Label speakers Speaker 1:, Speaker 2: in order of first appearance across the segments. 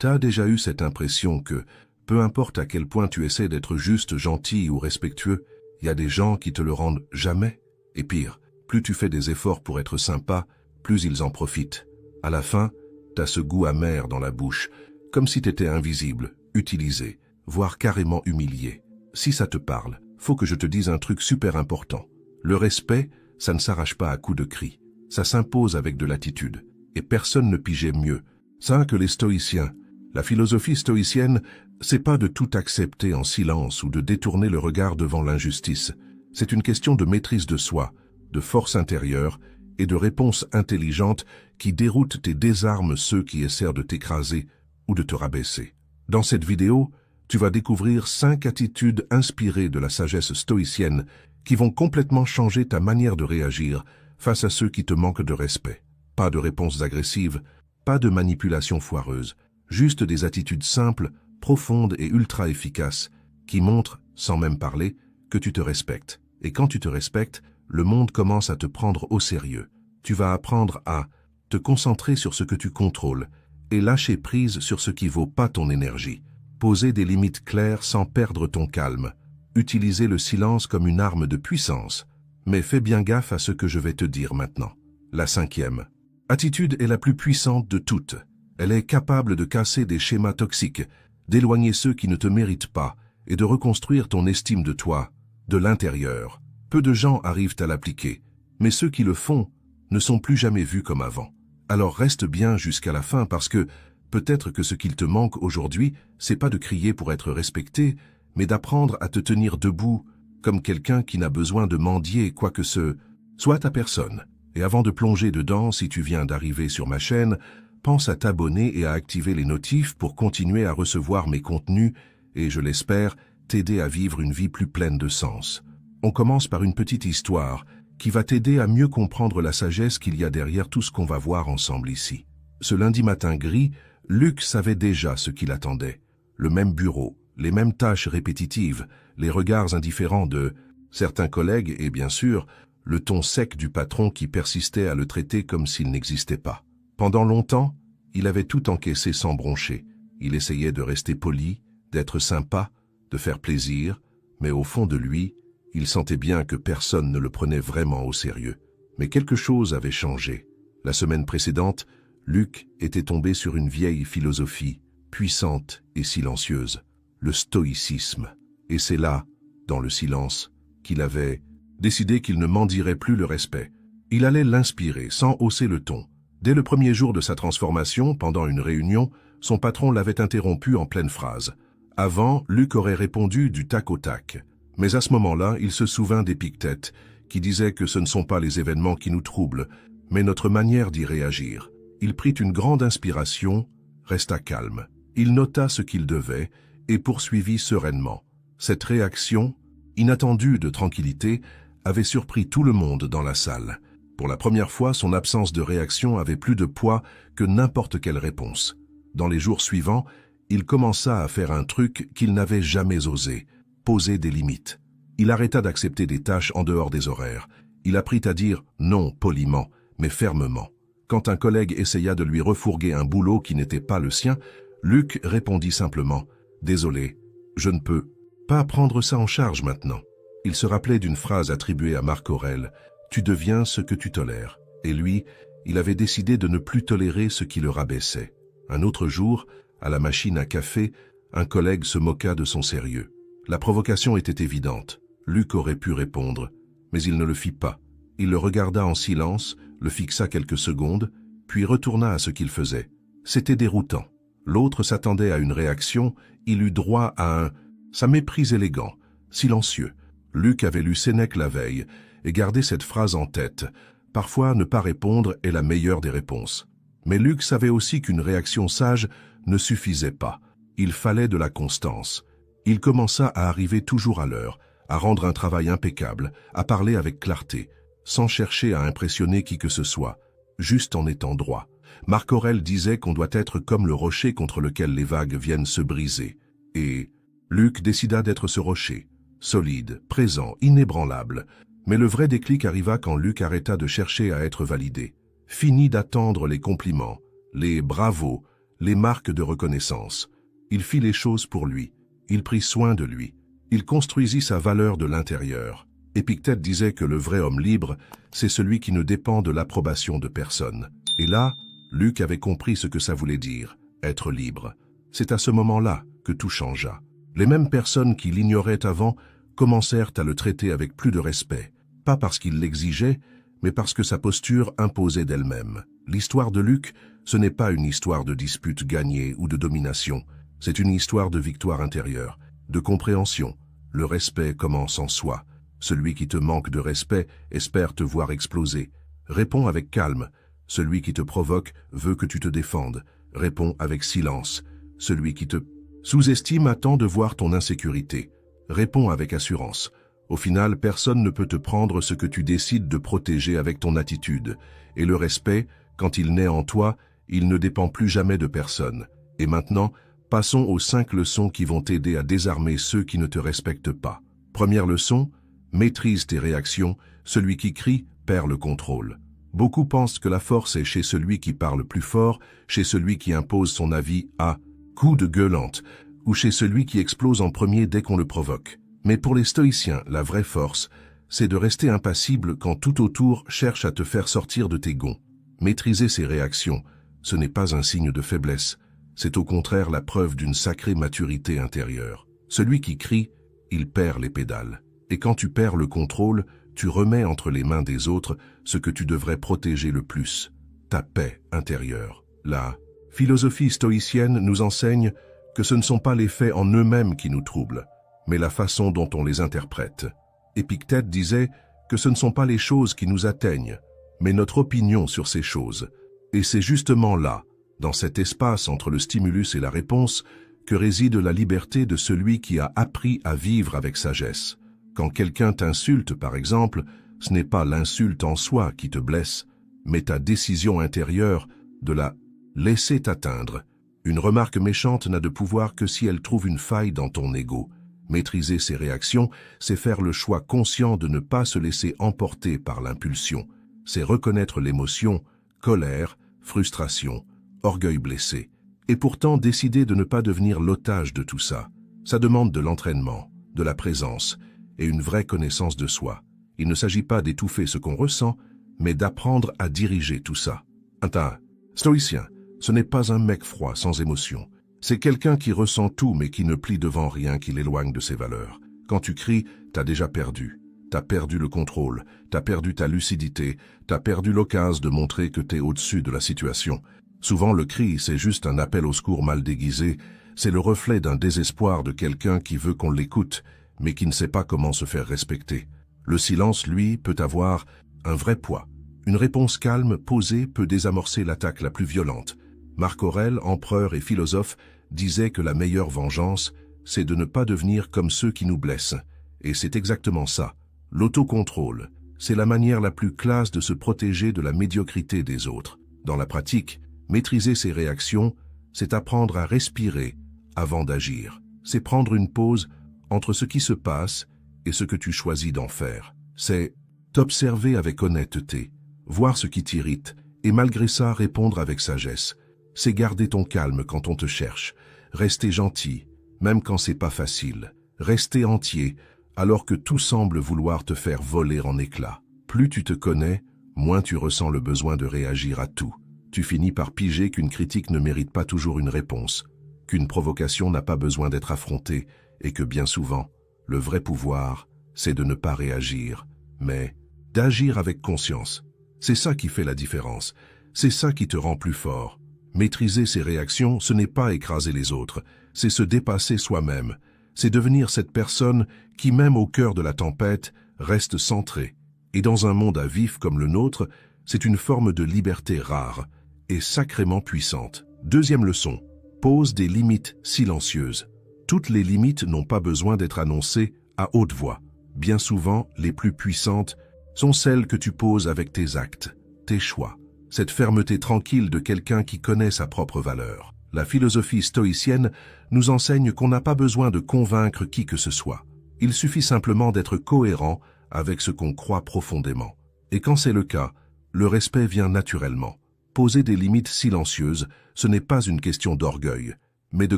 Speaker 1: T'as déjà eu cette impression que, peu importe à quel point tu essaies d'être juste gentil ou respectueux, il y a des gens qui te le rendent jamais? Et pire, plus tu fais des efforts pour être sympa, plus ils en profitent. À la fin, t'as ce goût amer dans la bouche, comme si t'étais invisible, utilisé, voire carrément humilié. Si ça te parle, faut que je te dise un truc super important. Le respect, ça ne s'arrache pas à coups de cris. Ça s'impose avec de l'attitude. Et personne ne pigeait mieux ça que les stoïciens. La philosophie stoïcienne, c'est pas de tout accepter en silence ou de détourner le regard devant l'injustice. C'est une question de maîtrise de soi, de force intérieure et de réponse intelligente qui déroutent et désarment ceux qui essaient de t'écraser ou de te rabaisser. Dans cette vidéo, tu vas découvrir 5 attitudes inspirées de la sagesse stoïcienne qui vont complètement changer ta manière de réagir face à ceux qui te manquent de respect. Pas de réponses agressives, pas de manipulation foireuse, juste des attitudes simples, profondes et ultra efficaces qui montrent, sans même parler, que tu te respectes. Et quand tu te respectes, le monde commence à te prendre au sérieux. Tu vas apprendre à te concentrer sur ce que tu contrôles et lâcher prise sur ce qui vaut pas ton énergie. Poser des limites claires sans perdre ton calme. Utiliser le silence comme une arme de puissance. Mais fais bien gaffe à ce que je vais te dire maintenant. La 5e attitude est la plus puissante de toutes. Elle est capable de casser des schémas toxiques, d'éloigner ceux qui ne te méritent pas et de reconstruire ton estime de toi, de l'intérieur. Peu de gens arrivent à l'appliquer, mais ceux qui le font ne sont plus jamais vus comme avant. Alors reste bien jusqu'à la fin parce que peut-être que ce qu'il te manque aujourd'hui, c'est pas de crier pour être respecté, mais d'apprendre à te tenir debout comme quelqu'un qui n'a besoin de mendier quoi que ce soit ta personne. Et avant de plonger dedans, si tu viens d'arriver sur ma chaîne, pense à t'abonner et à activer les notifs pour continuer à recevoir mes contenus et, je l'espère, t'aider à vivre une vie plus pleine de sens. On commence par une petite histoire qui va t'aider à mieux comprendre la sagesse qu'il y a derrière tout ce qu'on va voir ensemble ici. Ce lundi matin gris, Luc savait déjà ce qui l'attendait. Le même bureau, les mêmes tâches répétitives, les regards indifférents de certains collègues et bien sûr, le ton sec du patron qui persistait à le traiter comme s'il n'existait pas. Pendant longtemps, il avait tout encaissé sans broncher. Il essayait de rester poli, d'être sympa, de faire plaisir, mais au fond de lui, il sentait bien que personne ne le prenait vraiment au sérieux. Mais quelque chose avait changé. La semaine précédente, Luc était tombé sur une vieille philosophie, puissante et silencieuse, le stoïcisme. Et c'est là, dans le silence, qu'il avait décidé qu'il ne mendierait plus le respect. Il allait l'inspirer, sans hausser le ton. Dès le premier jour de sa transformation, pendant une réunion, son patron l'avait interrompu en pleine phrase. Avant, Luc aurait répondu du tac au tac. Mais à ce moment-là, il se souvint d'Épictète, qui disait que ce ne sont pas les événements qui nous troublent, mais notre manière d'y réagir. Il prit une grande inspiration, resta calme. Il nota ce qu'il devait et poursuivit sereinement. Cette réaction, inattendue de tranquillité, avait surpris tout le monde dans la salle. Pour la première fois, son absence de réaction avait plus de poids que n'importe quelle réponse. Dans les jours suivants, il commença à faire un truc qu'il n'avait jamais osé, poser des limites. Il arrêta d'accepter des tâches en dehors des horaires. Il apprit à dire non poliment, mais fermement. Quand un collègue essaya de lui refourguer un boulot qui n'était pas le sien, Luc répondit simplement « Désolé, je ne peux pas prendre ça en charge maintenant ». Il se rappelait d'une phrase attribuée à Marc Aurèle « Tu deviens ce que tu tolères ». Et lui, il avait décidé de ne plus tolérer ce qui le rabaissait. Un autre jour, à la machine à café, un collègue se moqua de son sérieux. La provocation était évidente. Luc aurait pu répondre, mais il ne le fit pas. Il le regarda en silence, le fixa quelques secondes, puis retourna à ce qu'il faisait. C'était déroutant. L'autre s'attendait à une réaction, il eut droit à un « ça mépris élégant », silencieux. Luc avait lu Sénèque la veille et gardé cette phrase en tête. Parfois, ne pas répondre est la meilleure des réponses. Mais Luc savait aussi qu'une réaction sage ne suffisait pas. Il fallait de la constance. Il commença à arriver toujours à l'heure, à rendre un travail impeccable, à parler avec clarté, sans chercher à impressionner qui que ce soit, juste en étant droit. Marc Aurèle disait qu'on doit être comme le rocher contre lequel les vagues viennent se briser. Et Luc décida d'être ce rocher, solide, présent, inébranlable. Mais le vrai déclic arriva quand Luc arrêta de chercher à être validé. Fini d'attendre les compliments, les bravos, les marques de reconnaissance. Il fit les choses pour lui. Il prit soin de lui. Il construisit sa valeur de l'intérieur. Épictète disait que le vrai homme libre, c'est celui qui ne dépend de l'approbation de personne. Et là, Luc avait compris ce que ça voulait dire, être libre. C'est à ce moment-là que tout changea. Les mêmes personnes qui l'ignoraient avant commencèrent à le traiter avec plus de respect, pas parce qu'il l'exigeait, mais parce que sa posture imposait d'elle-même. L'histoire de Luc, ce n'est pas une histoire de dispute gagnée ou de domination, c'est une histoire de victoire intérieure, de compréhension. Le respect commence en soi. Celui qui te manque de respect espère te voir exploser. Réponds avec calme. Celui qui te provoque veut que tu te défendes. Réponds avec silence. Celui qui te sous-estime attend de voir ton insécurité. Réponds avec assurance. Au final, personne ne peut te prendre ce que tu décides de protéger avec ton attitude. Et le respect, quand il naît en toi, il ne dépend plus jamais de personne. Et maintenant, passons aux 5 leçons qui vont t'aider à désarmer ceux qui ne te respectent pas. Première leçon, maîtrise tes réactions. Celui qui crie perd le contrôle. Beaucoup pensent que la force est chez celui qui parle plus fort, chez celui qui impose son avis à coups de gueulante, ou chez celui qui explose en premier dès qu'on le provoque. Mais pour les stoïciens, la vraie force, c'est de rester impassible quand tout autour cherche à te faire sortir de tes gonds. Maîtriser ses réactions, ce n'est pas un signe de faiblesse, c'est au contraire la preuve d'une sacrée maturité intérieure. Celui qui crie, il perd les pédales. Et quand tu perds le contrôle, tu remets entre les mains des autres ce que tu devrais protéger le plus, ta paix intérieure. La philosophie stoïcienne nous enseigne que ce ne sont pas les faits en eux-mêmes qui nous troublent, mais la façon dont on les interprète. Épictète disait que ce ne sont pas les choses qui nous atteignent, mais notre opinion sur ces choses. Et c'est justement là, dans cet espace entre le stimulus et la réponse, que réside la liberté de celui qui a appris à vivre avec sagesse. Quand quelqu'un t'insulte, par exemple, ce n'est pas l'insulte en soi qui te blesse, mais ta décision intérieure de la laisser t'atteindre. Une remarque méchante n'a de pouvoir que si elle trouve une faille dans ton ego. Maîtriser ses réactions, c'est faire le choix conscient de ne pas se laisser emporter par l'impulsion. C'est reconnaître l'émotion, colère, frustration, orgueil blessé. Et pourtant décider de ne pas devenir l'otage de tout ça. Ça demande de l'entraînement, de la présence et une vraie connaissance de soi. Il ne s'agit pas d'étouffer ce qu'on ressent, mais d'apprendre à diriger tout ça. Un stoïcien, ce n'est pas un mec froid sans émotion. C'est quelqu'un qui ressent tout mais qui ne plie devant rien qui l'éloigne de ses valeurs. Quand tu cries, t'as déjà perdu. T'as perdu le contrôle, t'as perdu ta lucidité, t'as perdu l'occasion de montrer que t'es au-dessus de la situation. Souvent le cri, c'est juste un appel au secours mal déguisé, c'est le reflet d'un désespoir de quelqu'un qui veut qu'on l'écoute, mais qui ne sait pas comment se faire respecter. Le silence, lui, peut avoir un vrai poids. Une réponse calme, posée, peut désamorcer l'attaque la plus violente. Marc Aurèle, empereur et philosophe, disait que la meilleure vengeance, c'est de ne pas devenir comme ceux qui nous blessent. Et c'est exactement ça. L'autocontrôle, c'est la manière la plus classe de se protéger de la médiocrité des autres. Dans la pratique, maîtriser ses réactions, c'est apprendre à respirer avant d'agir. C'est prendre une pause entre ce qui se passe et ce que tu choisis d'en faire. C'est t'observer avec honnêteté, voir ce qui t'irrite et malgré ça répondre avec sagesse. C'est garder ton calme quand on te cherche, rester gentil, même quand c'est pas facile, rester entier alors que tout semble vouloir te faire voler en éclats. Plus tu te connais, moins tu ressens le besoin de réagir à tout. Tu finis par piger qu'une critique ne mérite pas toujours une réponse, qu'une provocation n'a pas besoin d'être affrontée et que bien souvent, le vrai pouvoir, c'est de ne pas réagir, mais d'agir avec conscience. C'est ça qui fait la différence, c'est ça qui te rend plus fort. Maîtriser ses réactions, ce n'est pas écraser les autres, c'est se dépasser soi-même. C'est devenir cette personne qui, même au cœur de la tempête, reste centrée. Et dans un monde à vif comme le nôtre, c'est une forme de liberté rare et sacrément puissante. Deuxième leçon, pose des limites silencieuses. Toutes les limites n'ont pas besoin d'être annoncées à haute voix. Bien souvent, les plus puissantes sont celles que tu poses avec tes actes, tes choix. Cette fermeté tranquille de quelqu'un qui connaît sa propre valeur. La philosophie stoïcienne nous enseigne qu'on n'a pas besoin de convaincre qui que ce soit. Il suffit simplement d'être cohérent avec ce qu'on croit profondément. Et quand c'est le cas, le respect vient naturellement. Poser des limites silencieuses, ce n'est pas une question d'orgueil, mais de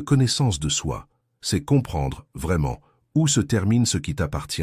Speaker 1: connaissance de soi. C'est comprendre, vraiment, où se termine ce qui t'appartient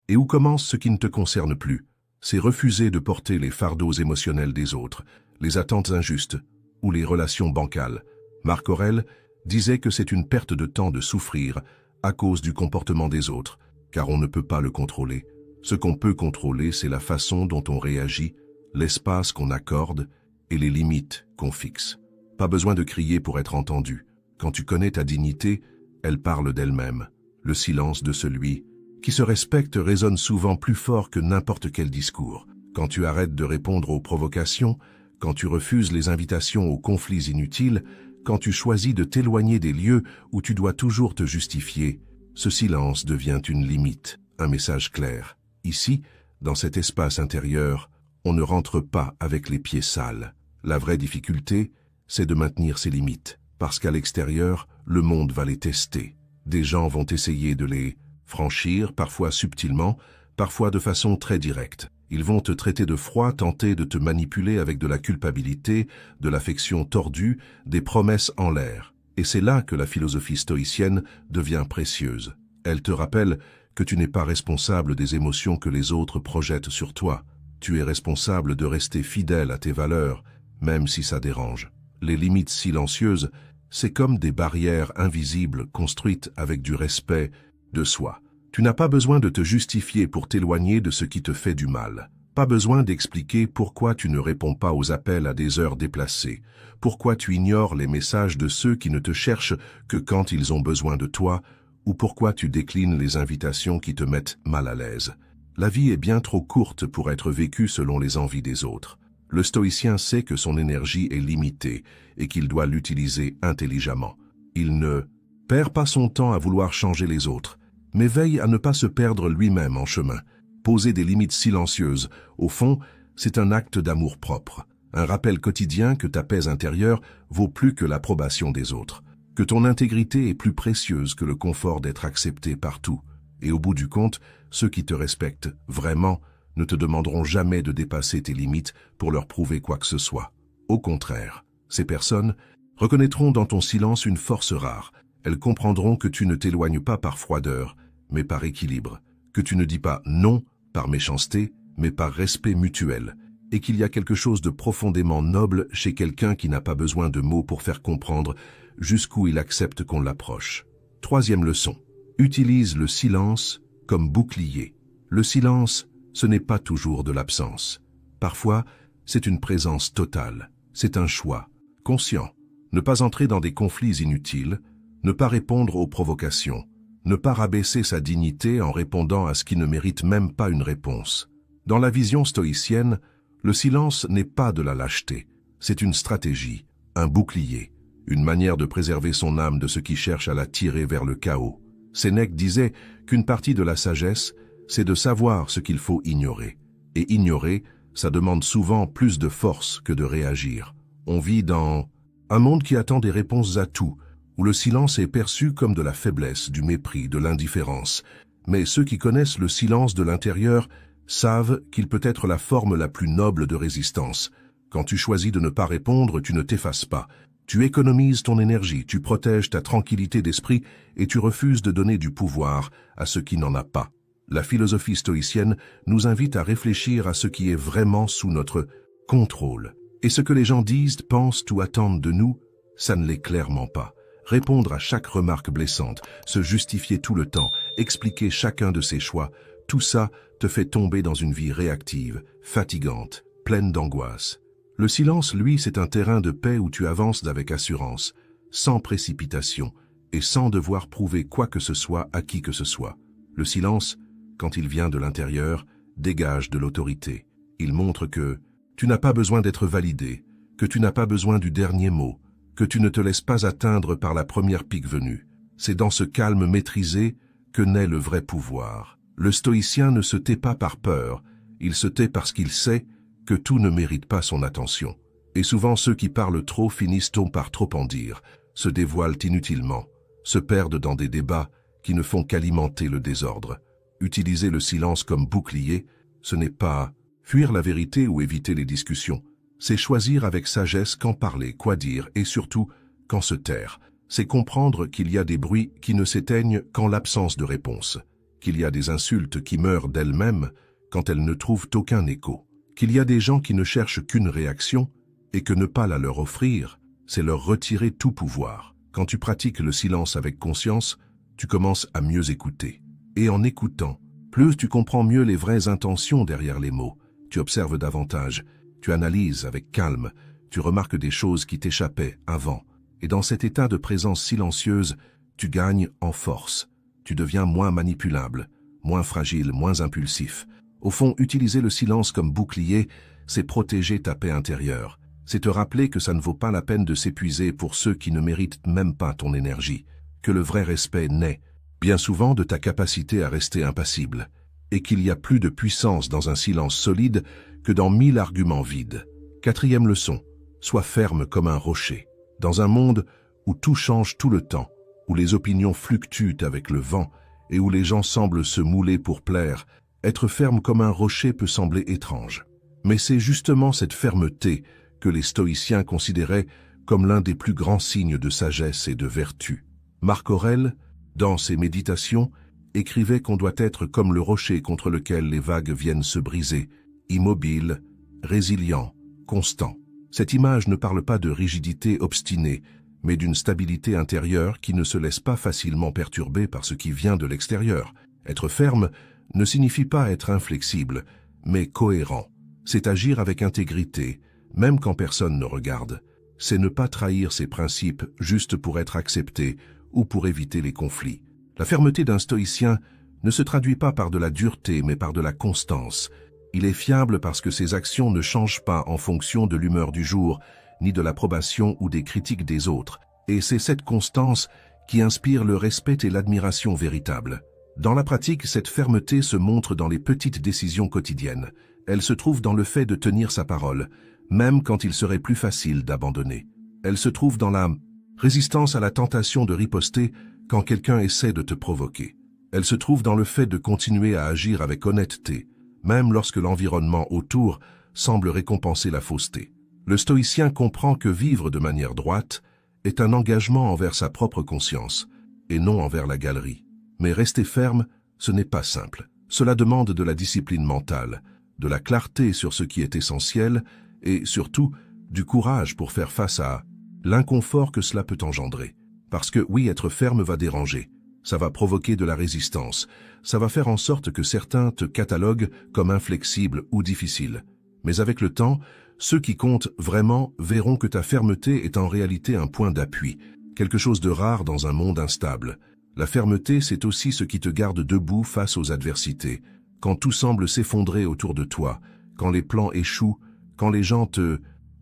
Speaker 1: et où commence ce qui ne te concerne plus. C'est refuser de porter les fardeaux émotionnels des autres, les attentes injustes ou les relations bancales. Marc Aurèle disait que c'est une perte de temps de souffrir à cause du comportement des autres, car on ne peut pas le contrôler. Ce qu'on peut contrôler, c'est la façon dont on réagit, l'espace qu'on accorde et les limites qu'on fixe. Pas besoin de crier pour être entendu. Quand tu connais ta dignité, elle parle d'elle-même. Le silence de celui qui se respecte résonne souvent plus fort que n'importe quel discours. Quand tu arrêtes de répondre aux provocations, quand tu refuses les invitations aux conflits inutiles, quand tu choisis de t'éloigner des lieux où tu dois toujours te justifier, ce silence devient une limite, un message clair. Ici, dans cet espace intérieur, on ne rentre pas avec les pieds sales. La vraie difficulté, c'est de maintenir ses limites, parce qu'à l'extérieur, le monde va les tester. Des gens vont essayer de les franchir, parfois subtilement, parfois de façon très directe. Ils vont te traiter de froid, tenter de te manipuler avec de la culpabilité, de l'affection tordue, des promesses en l'air. Et c'est là que la philosophie stoïcienne devient précieuse. Elle te rappelle que tu n'es pas responsable des émotions que les autres projettent sur toi. Tu es responsable de rester fidèle à tes valeurs, même si ça dérange. Les limites silencieuses, c'est comme des barrières invisibles construites avec du respect de soi. Tu n'as pas besoin de te justifier pour t'éloigner de ce qui te fait du mal. Pas besoin d'expliquer pourquoi tu ne réponds pas aux appels à des heures déplacées, pourquoi tu ignores les messages de ceux qui ne te cherchent que quand ils ont besoin de toi, ou pourquoi tu déclines les invitations qui te mettent mal à l'aise. La vie est bien trop courte pour être vécue selon les envies des autres. Le stoïcien sait que son énergie est limitée et qu'il doit l'utiliser intelligemment. Il ne perd pas son temps à vouloir changer les autres, mais veille à ne pas se perdre lui-même en chemin. Poser des limites silencieuses, au fond, c'est un acte d'amour-propre, un rappel quotidien que ta paix intérieure vaut plus que l'approbation des autres, que ton intégrité est plus précieuse que le confort d'être accepté partout. Et au bout du compte, ceux qui te respectent vraiment ne te demanderont jamais de dépasser tes limites pour leur prouver quoi que ce soit. Au contraire, ces personnes reconnaîtront dans ton silence une force rare. Elles comprendront que tu ne t'éloignes pas par froideur, mais par équilibre, que tu ne dis pas non par méchanceté, mais par respect mutuel, et qu'il y a quelque chose de profondément noble chez quelqu'un qui n'a pas besoin de mots pour faire comprendre jusqu'où il accepte qu'on l'approche. Troisième leçon. Utilise le silence comme bouclier. Le silence, ce n'est pas toujours de l'absence. Parfois, c'est une présence totale. C'est un choix, conscient. Ne pas entrer dans des conflits inutiles, ne pas répondre aux provocations, ne pas rabaisser sa dignité en répondant à ce qui ne mérite même pas une réponse. Dans la vision stoïcienne, le silence n'est pas de la lâcheté. C'est une stratégie, un bouclier, une manière de préserver son âme de ce qui cherche à la tirer vers le chaos. Sénèque disait qu'une partie de la sagesse, c'est de savoir ce qu'il faut ignorer. Et ignorer, ça demande souvent plus de force que de réagir. On vit dans un monde qui attend des réponses à tout, où le silence est perçu comme de la faiblesse, du mépris, de l'indifférence. Mais ceux qui connaissent le silence de l'intérieur savent qu'il peut être la forme la plus noble de résistance. Quand tu choisis de ne pas répondre, tu ne t'effaces pas. Tu économises ton énergie, tu protèges ta tranquillité d'esprit et tu refuses de donner du pouvoir à ce qui n'en a pas. La philosophie stoïcienne nous invite à réfléchir à ce qui est vraiment sous notre contrôle. Et ce que les gens disent, pensent ou attendent de nous, ça ne l'est clairement pas. Répondre à chaque remarque blessante, se justifier tout le temps, expliquer chacun de ses choix, tout ça te fait tomber dans une vie réactive, fatigante, pleine d'angoisse. Le silence, lui, c'est un terrain de paix où tu avances avec assurance, sans précipitation et sans devoir prouver quoi que ce soit à qui que ce soit. Le silence, quand il vient de l'intérieur, dégage de l'autorité. Il montre que tu n'as pas besoin d'être validé, que tu n'as pas besoin du dernier mot, que tu ne te laisses pas atteindre par la première pique venue. C'est dans ce calme maîtrisé que naît le vrai pouvoir. Le stoïcien ne se tait pas par peur, il se tait parce qu'il sait que tout ne mérite pas son attention. Et souvent ceux qui parlent trop finissent par trop en dire, se dévoilent inutilement, se perdent dans des débats qui ne font qu'alimenter le désordre. Utiliser le silence comme bouclier, ce n'est pas fuir la vérité ou éviter les discussions, C'est choisir avec sagesse quand parler, quoi dire et surtout quand se taire. C'est comprendre qu'il y a des bruits qui ne s'éteignent qu'en l'absence de réponse, qu'il y a des insultes qui meurent d'elles-mêmes quand elles ne trouvent aucun écho, qu'il y a des gens qui ne cherchent qu'une réaction et que ne pas la leur offrir, c'est leur retirer tout pouvoir. Quand tu pratiques le silence avec conscience, tu commences à mieux écouter. Et en écoutant, plus tu comprends mieux les vraies intentions derrière les mots, tu observes davantage, tu analyses avec calme, tu remarques des choses qui t'échappaient avant. Et dans cet état de présence silencieuse, tu gagnes en force. Tu deviens moins manipulable, moins fragile, moins impulsif. Au fond, utiliser le silence comme bouclier, c'est protéger ta paix intérieure. C'est te rappeler que ça ne vaut pas la peine de s'épuiser pour ceux qui ne méritent même pas ton énergie. Que le vrai respect naît, bien souvent, de ta capacité à rester impassible. Et qu'il y a plus de puissance dans un silence solide que dans 1000 arguments vides. 4e leçon, sois ferme comme un rocher. Dans un monde où tout change tout le temps, où les opinions fluctuent avec le vent et où les gens semblent se mouler pour plaire, être ferme comme un rocher peut sembler étrange. Mais c'est justement cette fermeté que les stoïciens considéraient comme l'un des plus grands signes de sagesse et de vertu. Marc Aurèle, dans ses méditations, écrivait qu'on doit être comme le rocher contre lequel les vagues viennent se briser, immobile, résilient, constant. Cette image ne parle pas de rigidité obstinée, mais d'une stabilité intérieure qui ne se laisse pas facilement perturber par ce qui vient de l'extérieur. Être ferme ne signifie pas être inflexible, mais cohérent. C'est agir avec intégrité, même quand personne ne regarde. C'est ne pas trahir ses principes juste pour être accepté ou pour éviter les conflits. La fermeté d'un stoïcien ne se traduit pas par de la dureté, mais par de la constance. Il est fiable parce que ses actions ne changent pas en fonction de l'humeur du jour, ni de l'approbation ou des critiques des autres. Et c'est cette constance qui inspire le respect et l'admiration véritable. Dans la pratique, cette fermeté se montre dans les petites décisions quotidiennes. Elle se trouve dans le fait de tenir sa parole, même quand il serait plus facile d'abandonner. Elle se trouve dans la résistance à la tentation de riposter quand quelqu'un essaie de te provoquer. Elle se trouve dans le fait de continuer à agir avec honnêteté, même lorsque l'environnement autour semble récompenser la fausseté. Le stoïcien comprend que vivre de manière droite est un engagement envers sa propre conscience, et non envers la galerie. Mais rester ferme, ce n'est pas simple. Cela demande de la discipline mentale, de la clarté sur ce qui est essentiel, et surtout, du courage pour faire face à l'inconfort que cela peut engendrer. Parce que oui, être ferme va déranger. Ça va provoquer de la résistance. Ça va faire en sorte que certains te cataloguent comme inflexible ou difficile. Mais avec le temps, ceux qui comptent vraiment verront que ta fermeté est en réalité un point d'appui, quelque chose de rare dans un monde instable. La fermeté, c'est aussi ce qui te garde debout face aux adversités, quand tout semble s'effondrer autour de toi, quand les plans échouent, quand les gens te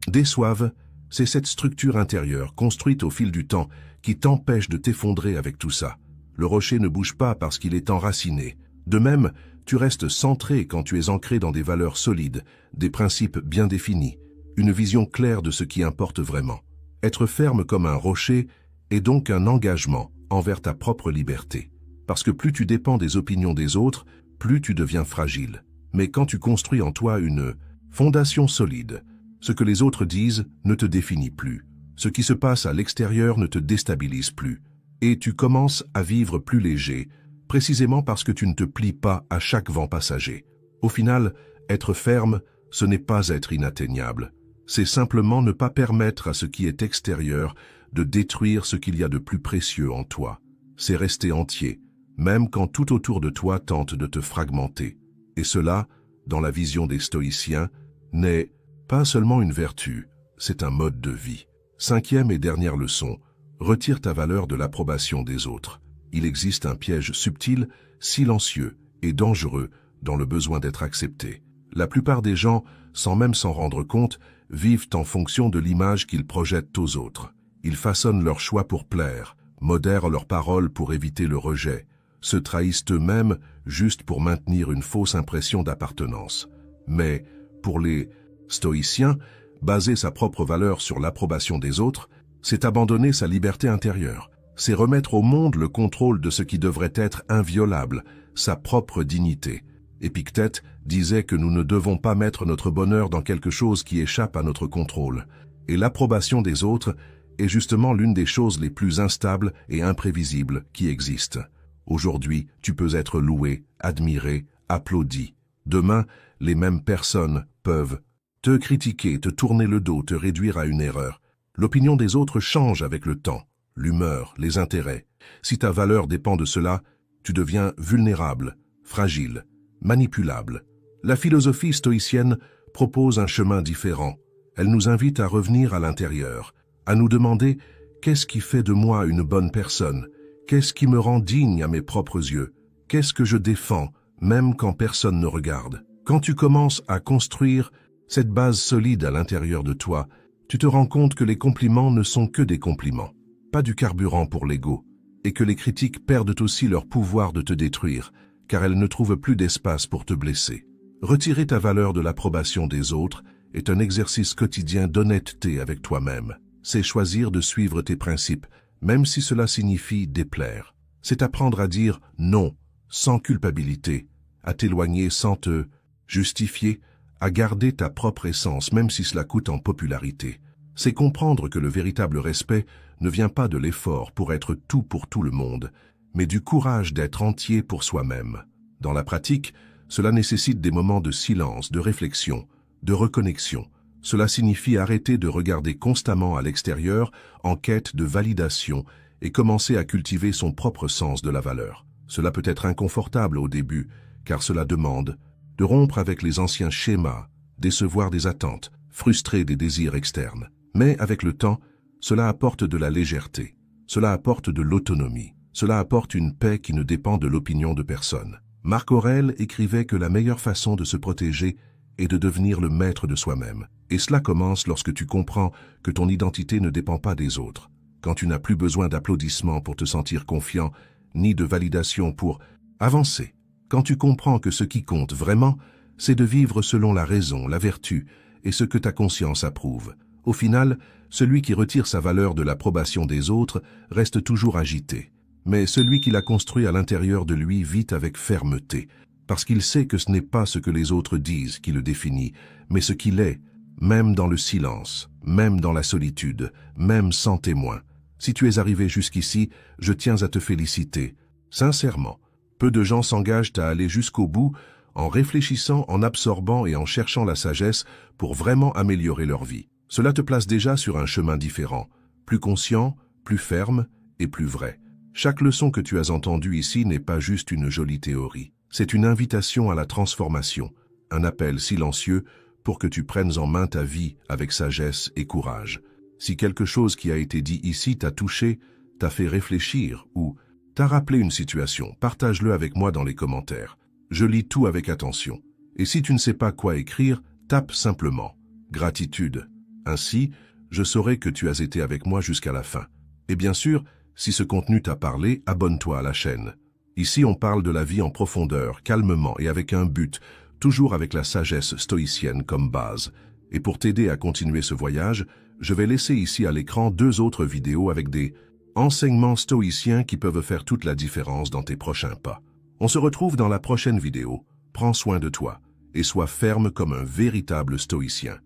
Speaker 1: déçoivent. C'est cette structure intérieure, construite au fil du temps, qui t'empêche de t'effondrer avec tout ça. Le rocher ne bouge pas parce qu'il est enraciné. De même, tu restes centré quand tu es ancré dans des valeurs solides, des principes bien définis, une vision claire de ce qui importe vraiment. Être ferme comme un rocher est donc un engagement envers ta propre liberté. Parce que plus tu dépends des opinions des autres, plus tu deviens fragile. Mais quand tu construis en toi une fondation solide, ce que les autres disent ne te définit plus. Ce qui se passe à l'extérieur ne te déstabilise plus. Et tu commences à vivre plus léger, précisément parce que tu ne te plies pas à chaque vent passager. Au final, être ferme, ce n'est pas être inatteignable. C'est simplement ne pas permettre à ce qui est extérieur de détruire ce qu'il y a de plus précieux en toi. C'est rester entier, même quand tout autour de toi tente de te fragmenter. Et cela, dans la vision des stoïciens, n'est pas seulement une vertu, c'est un mode de vie. 5e et dernière leçon, retire ta valeur de l'approbation des autres. Il existe un piège subtil, silencieux et dangereux dans le besoin d'être accepté. La plupart des gens, sans même s'en rendre compte, vivent en fonction de l'image qu'ils projettent aux autres. Ils façonnent leurs choix pour plaire, modèrent leurs paroles pour éviter le rejet, se trahissent eux-mêmes juste pour maintenir une fausse impression d'appartenance. Mais, pour les stoïciens, baser sa propre valeur sur l'approbation des autres, c'est abandonner sa liberté intérieure. C'est remettre au monde le contrôle de ce qui devrait être inviolable, sa propre dignité. Épictète disait que nous ne devons pas mettre notre bonheur dans quelque chose qui échappe à notre contrôle. Et l'approbation des autres est justement l'une des choses les plus instables et imprévisibles qui existent. Aujourd'hui, tu peux être loué, admiré, applaudi. Demain, les mêmes personnes peuvent te critiquer, te tourner le dos, te réduire à une erreur. L'opinion des autres change avec le temps, l'humeur, les intérêts. Si ta valeur dépend de cela, tu deviens vulnérable, fragile, manipulable. La philosophie stoïcienne propose un chemin différent. Elle nous invite à revenir à l'intérieur, à nous demander qu'est-ce qui fait de moi une bonne personne, qu'est-ce qui me rend digne à mes propres yeux, qu'est-ce que je défends, même quand personne ne regarde. Quand tu commences à construire cette base solide à l'intérieur de toi, tu te rends compte que les compliments ne sont que des compliments, pas du carburant pour l'ego, et que les critiques perdent aussi leur pouvoir de te détruire, car elles ne trouvent plus d'espace pour te blesser. Retirer ta valeur de l'approbation des autres est un exercice quotidien d'honnêteté avec toi-même. C'est choisir de suivre tes principes, même si cela signifie déplaire. C'est apprendre à dire non, sans culpabilité, à t'éloigner sans te justifier, à garder ta propre essence, même si cela coûte en popularité. C'est comprendre que le véritable respect ne vient pas de l'effort pour être tout pour tout le monde, mais du courage d'être entier pour soi-même. Dans la pratique, cela nécessite des moments de silence, de réflexion, de reconnexion. Cela signifie arrêter de regarder constamment à l'extérieur en quête de validation et commencer à cultiver son propre sens de la valeur. Cela peut être inconfortable au début, car cela demande de rompre avec les anciens schémas, décevoir des attentes, frustrer des désirs externes. Mais avec le temps, cela apporte de la légèreté, cela apporte de l'autonomie, cela apporte une paix qui ne dépend de l'opinion de personne. Marc Aurèle écrivait que la meilleure façon de se protéger est de devenir le maître de soi-même. Et cela commence lorsque tu comprends que ton identité ne dépend pas des autres, quand tu n'as plus besoin d'applaudissements pour te sentir confiant, ni de validation pour avancer. Quand tu comprends que ce qui compte vraiment, c'est de vivre selon la raison, la vertu et ce que ta conscience approuve. Au final, celui qui retire sa valeur de l'approbation des autres reste toujours agité. Mais celui qui l'a construit à l'intérieur de lui vit avec fermeté, parce qu'il sait que ce n'est pas ce que les autres disent qui le définit, mais ce qu'il est, même dans le silence, même dans la solitude, même sans témoin. Si tu es arrivé jusqu'ici, je tiens à te féliciter. Sincèrement, peu de gens s'engagent à aller jusqu'au bout en réfléchissant, en absorbant et en cherchant la sagesse pour vraiment améliorer leur vie. Cela te place déjà sur un chemin différent, plus conscient, plus ferme et plus vrai. Chaque leçon que tu as entendue ici n'est pas juste une jolie théorie. C'est une invitation à la transformation, un appel silencieux pour que tu prennes en main ta vie avec sagesse et courage. Si quelque chose qui a été dit ici t'a touché, t'a fait réfléchir ou t'a rappelé une situation, partage-le avec moi dans les commentaires. Je lis tout avec attention. Et si tu ne sais pas quoi écrire, tape simplement « Gratitude ». Ainsi, je saurai que tu as été avec moi jusqu'à la fin. Et bien sûr, si ce contenu t'a parlé, abonne-toi à la chaîne. Ici, on parle de la vie en profondeur, calmement et avec un but, toujours avec la sagesse stoïcienne comme base. Et pour t'aider à continuer ce voyage, je vais laisser ici à l'écran 2 autres vidéos avec des enseignements stoïciens qui peuvent faire toute la différence dans tes prochains pas. On se retrouve dans la prochaine vidéo. Prends soin de toi et sois ferme comme un véritable stoïcien.